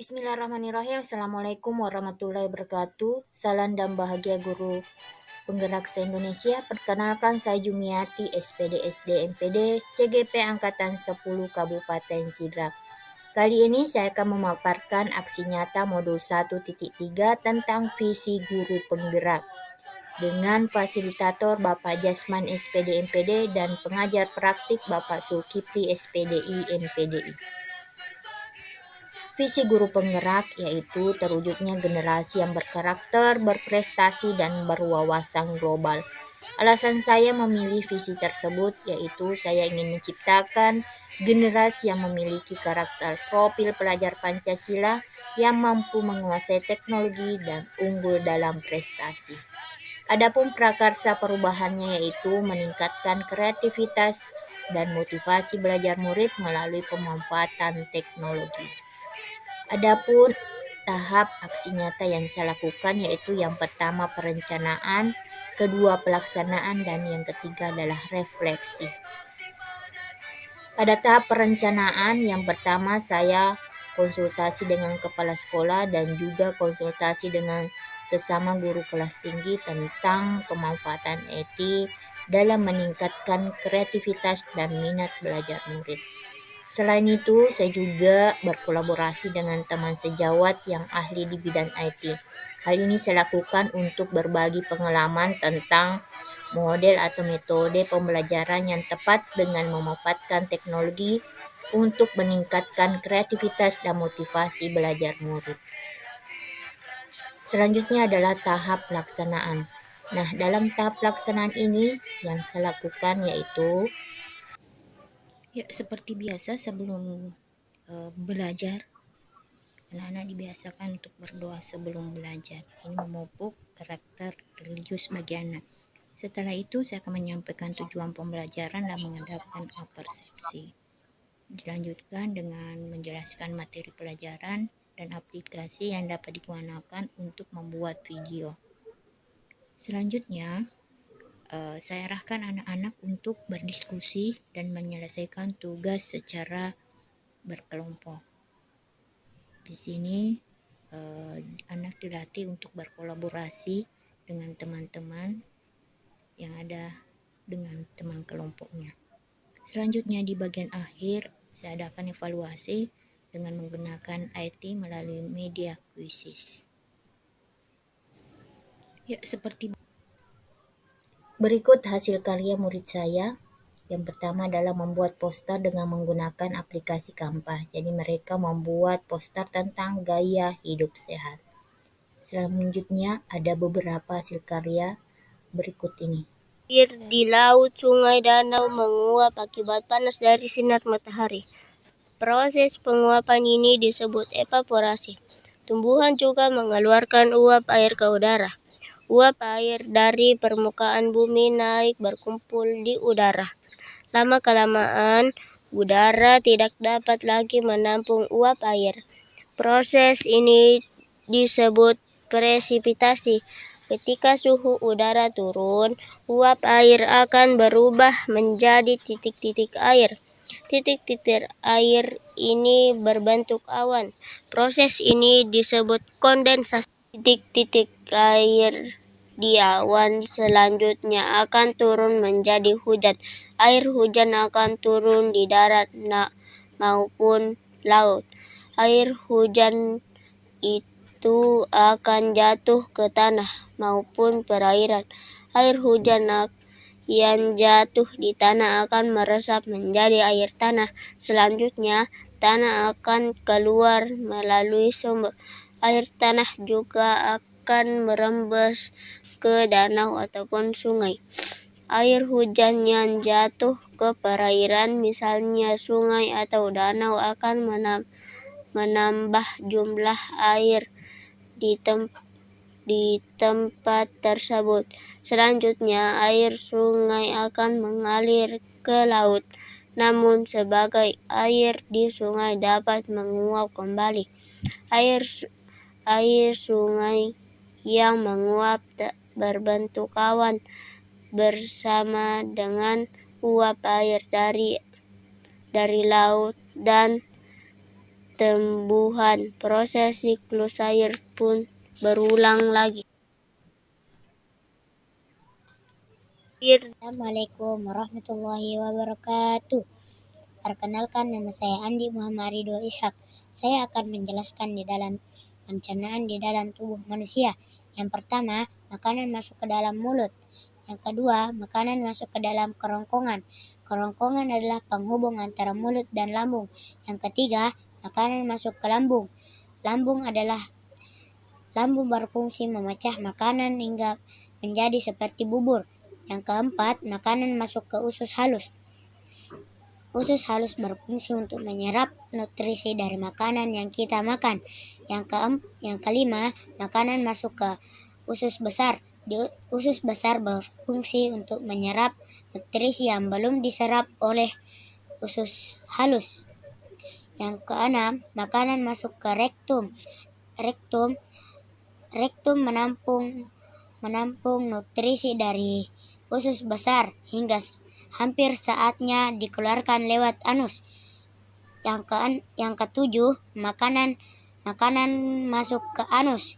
Bismillahirrahmanirrahim. Assalamualaikum warahmatullahi wabarakatuh. Salam dan bahagia guru penggerak se-Indonesia. Perkenalkan, saya Jumiati, SPD SD MPD CGP Angkatan 10 Kabupaten Sidrap. Kali ini saya akan memaparkan aksi nyata modul 1.3 tentang visi guru penggerak dengan fasilitator Bapak Jasman SPD MPD dan pengajar praktik Bapak Zulkifli SPDI MPDI. Visi guru penggerak yaitu terwujudnya generasi yang berkarakter, berprestasi, dan berwawasan global. Alasan saya memilih visi tersebut yaitu saya ingin menciptakan generasi yang memiliki karakter profil pelajar Pancasila yang mampu menguasai teknologi dan unggul dalam prestasi. Adapun prakarsa perubahannya yaitu meningkatkan kreativitas dan motivasi belajar murid melalui pemanfaatan teknologi. Adapun tahap aksi nyata yang saya lakukan yaitu yang pertama perencanaan, kedua pelaksanaan, dan yang ketiga adalah refleksi. Pada tahap perencanaan yang pertama saya konsultasi dengan kepala sekolah dan juga konsultasi dengan sesama guru kelas tinggi tentang pemanfaatan etik dalam meningkatkan kreativitas dan minat belajar murid. Selain itu, saya juga berkolaborasi dengan teman sejawat yang ahli di bidang IT. Hal ini saya lakukan untuk berbagi pengalaman tentang model atau metode pembelajaran yang tepat dengan memanfaatkan teknologi untuk meningkatkan kreativitas dan motivasi belajar murid. Selanjutnya adalah tahap pelaksanaan. Nah, dalam tahap pelaksanaan ini yang saya lakukan yaitu seperti biasa sebelum belajar, anak-anak dibiasakan untuk berdoa sebelum belajar. Ini memupuk karakter religius bagi anak. Setelah itu saya akan menyampaikan tujuan pembelajaran dan mengadakan persepsi. Dilanjutkan dengan menjelaskan materi pelajaran dan aplikasi yang dapat digunakan untuk membuat video. Selanjutnya saya arahkan anak-anak untuk berdiskusi dan menyelesaikan tugas secara berkelompok. Di sini anak dilatih untuk berkolaborasi dengan teman-teman yang ada dengan teman kelompoknya. Selanjutnya di bagian akhir saya adakan evaluasi dengan menggunakan IT melalui media kuisis. Seperti berikut hasil karya murid saya. Yang pertama adalah membuat poster dengan menggunakan aplikasi Canva. Jadi mereka membuat poster tentang gaya hidup sehat. Selanjutnya ada beberapa hasil karya berikut ini. Air di laut, sungai, danau menguap akibat panas dari sinar matahari. Proses penguapan ini disebut evaporasi. Tumbuhan juga mengeluarkan uap air ke udara. Uap air dari permukaan bumi naik berkumpul di udara. Lama-kelamaan, udara tidak dapat lagi menampung uap air. Proses ini disebut presipitasi. Ketika suhu udara turun, uap air akan berubah menjadi titik-titik air. Titik-titik air ini berbentuk awan. Proses ini disebut kondensasi. Titik-titik air di awan selanjutnya akan turun menjadi hujan. Air hujan akan turun di darat maupun laut. Air hujan itu akan jatuh ke tanah maupun perairan. Air hujan yang jatuh di tanah akan meresap menjadi air tanah. Selanjutnya, tanah akan keluar melalui sumber. Air tanah juga akan merembes ke danau ataupun sungai. Air hujan yang jatuh ke perairan, misalnya sungai atau danau, akan menambah jumlah air di tempat tersebut. Selanjutnya, air sungai akan mengalir ke laut. Namun, sebagai air di sungai dapat menguap kembali. Air sungai yang menguap berbentuk awan bersama dengan uap air dari laut dan tumbuhan. Proses siklus air pun berulang lagi. Assalamualaikum warahmatullahi wabarakatuh. Perkenalkan, nama saya Andi Muhammad Ridho Ishak. Saya akan menjelaskan di dalam pencernaan di dalam tubuh manusia. Yang pertama, makanan masuk ke dalam mulut. Yang kedua, makanan masuk ke dalam kerongkongan. Kerongkongan adalah penghubung antara mulut dan lambung. Yang ketiga, makanan masuk ke lambung. Lambung berfungsi memecah makanan hingga menjadi seperti bubur. Yang keempat, makanan masuk ke usus halus. Usus halus berfungsi untuk menyerap nutrisi dari makanan yang kita makan. Yang kelima, makanan masuk ke usus besar. Usus besar berfungsi untuk menyerap nutrisi yang belum diserap oleh usus halus. Yang keenam, makanan masuk ke rektum. Rektum menampung nutrisi dari usus besar hingga hampir saatnya dikeluarkan lewat anus. Yang ketujuh, makanan masuk ke anus.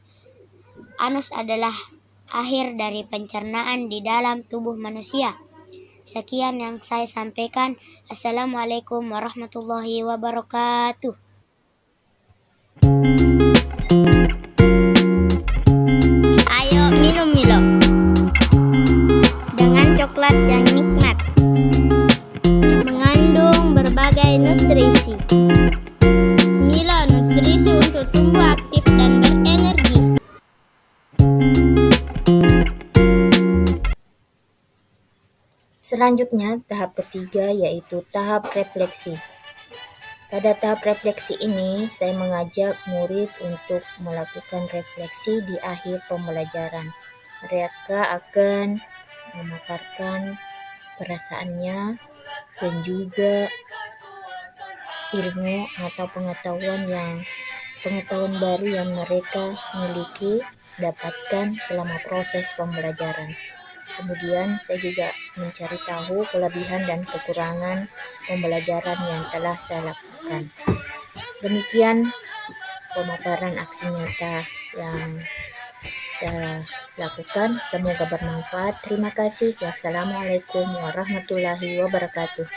Anus adalah akhir dari pencernaan di dalam tubuh manusia. Sekian yang saya sampaikan. Assalamualaikum warahmatullahi wabarakatuh. Ayo minum Milo dengan coklat yang nikmat, mengandung berbagai nutrisi. Milo, nutrisi untuk tumbuh aktif dan berenergi. Selanjutnya, tahap ketiga yaitu tahap refleksi. Pada tahap refleksi ini, saya mengajak murid untuk melakukan refleksi di akhir pembelajaran. Mereka akan memaparkan perasaannya dan juga ilmu atau pengetahuan baru yang mereka miliki dapatkan selama proses pembelajaran. Kemudian saya juga mencari tahu kelebihan dan kekurangan pembelajaran yang telah saya lakukan. Demikian pemaparan aksi nyata yang saya lakukan. Semoga bermanfaat. Terima kasih. Wassalamualaikum warahmatullahi wabarakatuh.